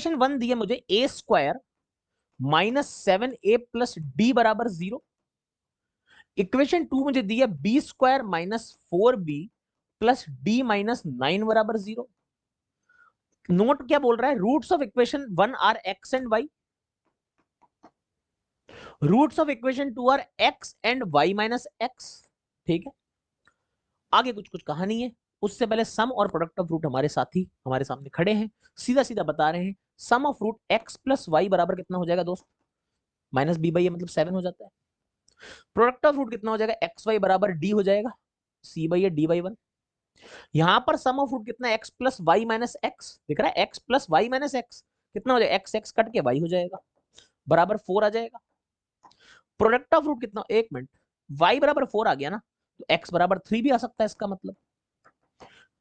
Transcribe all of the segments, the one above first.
Equation 1 दी है मुझे A square minus 7a plus D बराबर 0। इक्वेशन 2 मुझे दी है B square minus 4b plus D minus 9 बराबर 0। नोट क्या बोल रहा है, roots of equation 1 are X and Y, roots of equation 2 are X and Y minus X. ठीक है, आगे कुछ कुछ कहानी है, उससे पहले सम और प्रोडक्ट ऑफ रूट हमारे साथी हमारे सामने खड़े हैं, सीधा सीधा बता रहे हैं। Sum of root X plus Y बराबर कितना हो जाएगा दोस्त, माइनस बी बाई ए मतलब 7 हो जाता है। प्रोडक्ट ऑफ रूट कितना हो जाएगा, एक्स वाई बराबर डी हो जाएगा, C by A D by 1। यहां पर सम ऑफ रूट कितना, X plus Y minus X, दिख रहा है X plus Y minus X कितना हो जाएगा, एक्स एक्स कट के वाई हो जाएगा बराबर 4 आ जाएगा। प्रोडक्ट ऑफ रूट कितना, एक मिनट, वाई बराबर 4 आ गया ना, तो एक्स बराबर 3 भी आ सकता है,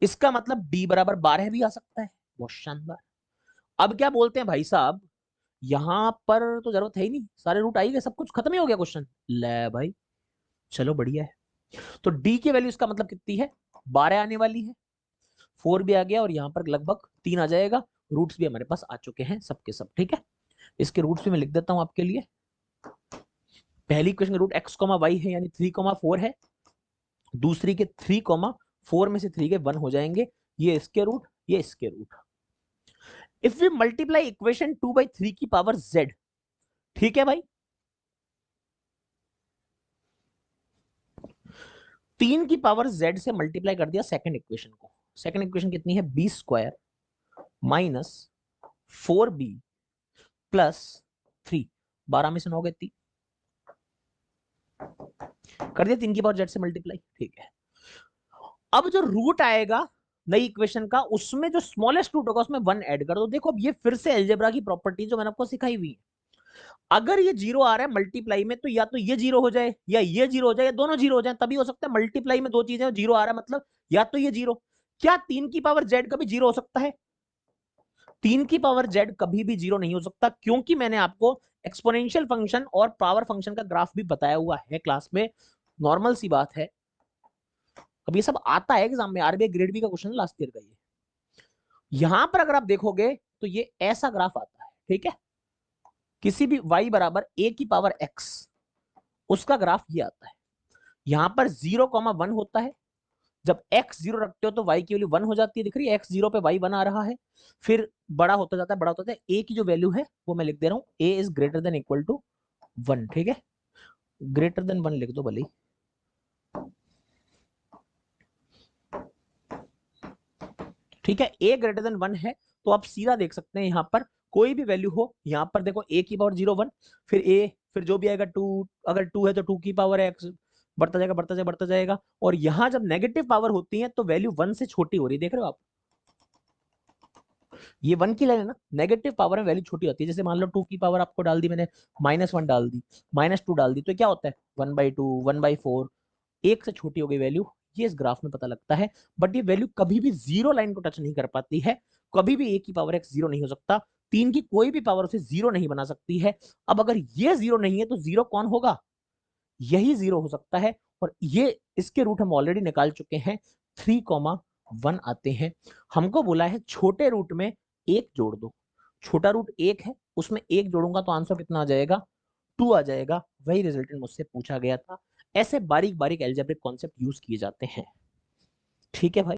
इसका मतलब डी बराबर 12 भी आ सकता है। बहुत शानदार। अब क्या बोलते हैं भाई साहब, यहां पर तो जरूरत है ही नहीं, सारे रूट आई गए, सब कुछ खत्म ही हो गया क्वेश्चन। ले भाई चलो बढ़िया है। तो डी की वैल्यू इसका मतलब कितनी है, 12 आने वाली है, 4 भी आ गया और यहां पर लगभग 3 आ जाएगा। रूट्स भी हमारे पास आ चुके हैं सबके सब। ठीक है, इसके रूट्स भी मैं लिख देता हूं आपके लिए। पहली इक्वेशन का रूट एक्स कॉमा वाई है यानी 3,4 है, दूसरी के 3,4 में से 3 के 1 हो जाएंगे, ये इसके रूट ये इसके root. If we multiply equation 2/3 की पावर z, ठीक है भाई, 3 की पावर z से मल्टीप्लाई कर दिया सेकंड इक्वेशन को। सेकंड इक्वेशन कितनी है, B square minus 4b plus 3, 12 में से 9 गए 3, कर दिया 3 की पावर z से मल्टीप्लाई। ठीक है, अब जो रूट आएगा नई इक्वेशन का, उसमें जो स्मॉलेस्ट रूट होगा उसमें 1 ऐड कर दो। देखो अब ये फिर से अलजेब्रा की प्रॉपर्टी जो मैंने आपको सिखाई हुई है, अगर ये जीरो आ रहा है मल्टीप्लाई में, तो या तो ये जीरो हो जाए या ये जीरो हो जाए या दोनों जीरो हो जाए, तभी हो सकता है। मल्टीप्लाई में दो चीजें, जीरो आ रहा है मतलब या तो ये जीरो, क्या 3 की पावर जेड कभी जीरो हो सकता है, 3 की पावर जेड कभी भी जीरो नहीं हो सकता, क्योंकि मैंने आपको एक्सपोनेंशियल फंक्शन और पावर फंक्शन का ग्राफ भी बताया हुआ है क्लास में। नॉर्मल सी बात है, अब ये सब आता है एग्जाम में, आरबीआई ग्रेड बी का क्वेश्चन लास्ट ईयर का ये। यहां पर अगर आप देखोगे तो ये ऐसा ग्राफ आता है, ठीक है, किसी भी y बराबर a की पावर x, उसका ग्राफ ये आता है। यहां पर 0,1 होता है, जब x 0 रखते हो तो y की वैल्यू 1 हो जाती है, दिख रही है x 0 पे y 1 आ रहा है, फिर बड़ा होता जाता है, बड़ा होता जाता है, a की जो वैल्यू है वो मैं लिख दे रहा हूं, a is greater than equal to 1। ठीक है, ग्रेटर देन 1 लिख दो भले, ठीक है, a ग्रेटर देन 1 है, तो आप सीधा देख सकते हैं यहां पर कोई भी वैल्यू हो, यहां पर देखो a की पावर 0 1, फिर a, फिर जो भी आएगा 2, अगर 2 है तो 2 की पावर x, बढ़ता जाएगा बढ़ता जाएगा बढ़ता जाएगा, और यहां जब नेगेटिव पावर होती है तो वैल्यू 1 से छोटी हो रही है, देख रहे हो आप, ये 1 की लाइन है ना, नेगेटिव पावर में वैल्यू छोटी होती है। जैसे मान लो 2 की पावर आपको डाल दी मैंने, -1 डाल दी, -2 डाल दी, तो क्या होता है 1/2 1/4, एक से छोटी हो गई वैल्यू, ये इस ग्राफ में पता लगता है। बट ये वैल्यू कभी भी जीरो लाइन को टच नहीं कर पाती है, कभी भी a की पावर x जीरो नहीं हो सकता, 3 की कोई भी पावर उसे जीरो नहीं बना सकती है। अब अगर ये जीरो नहीं है तो जीरो कौन होगा, यही जीरो हो सकता है, और ये इसके रूट हम ऑलरेडी निकाल चुके हैं, 3,1 आते हैं। हमको बोला है छोटे रूट में एक जोड़ दो, छोटा रूट एक है, उसमें एक जोड़ूंगा तो आंसर कितना आ जाएगा, 2 आ जाएगा। वही रिजल्टेंट मुझसे पूछा गया था। ऐसे बारीक बारीक एल्जेब्रिक कॉन्सेप्ट यूज किए जाते हैं। ठीक है भाई।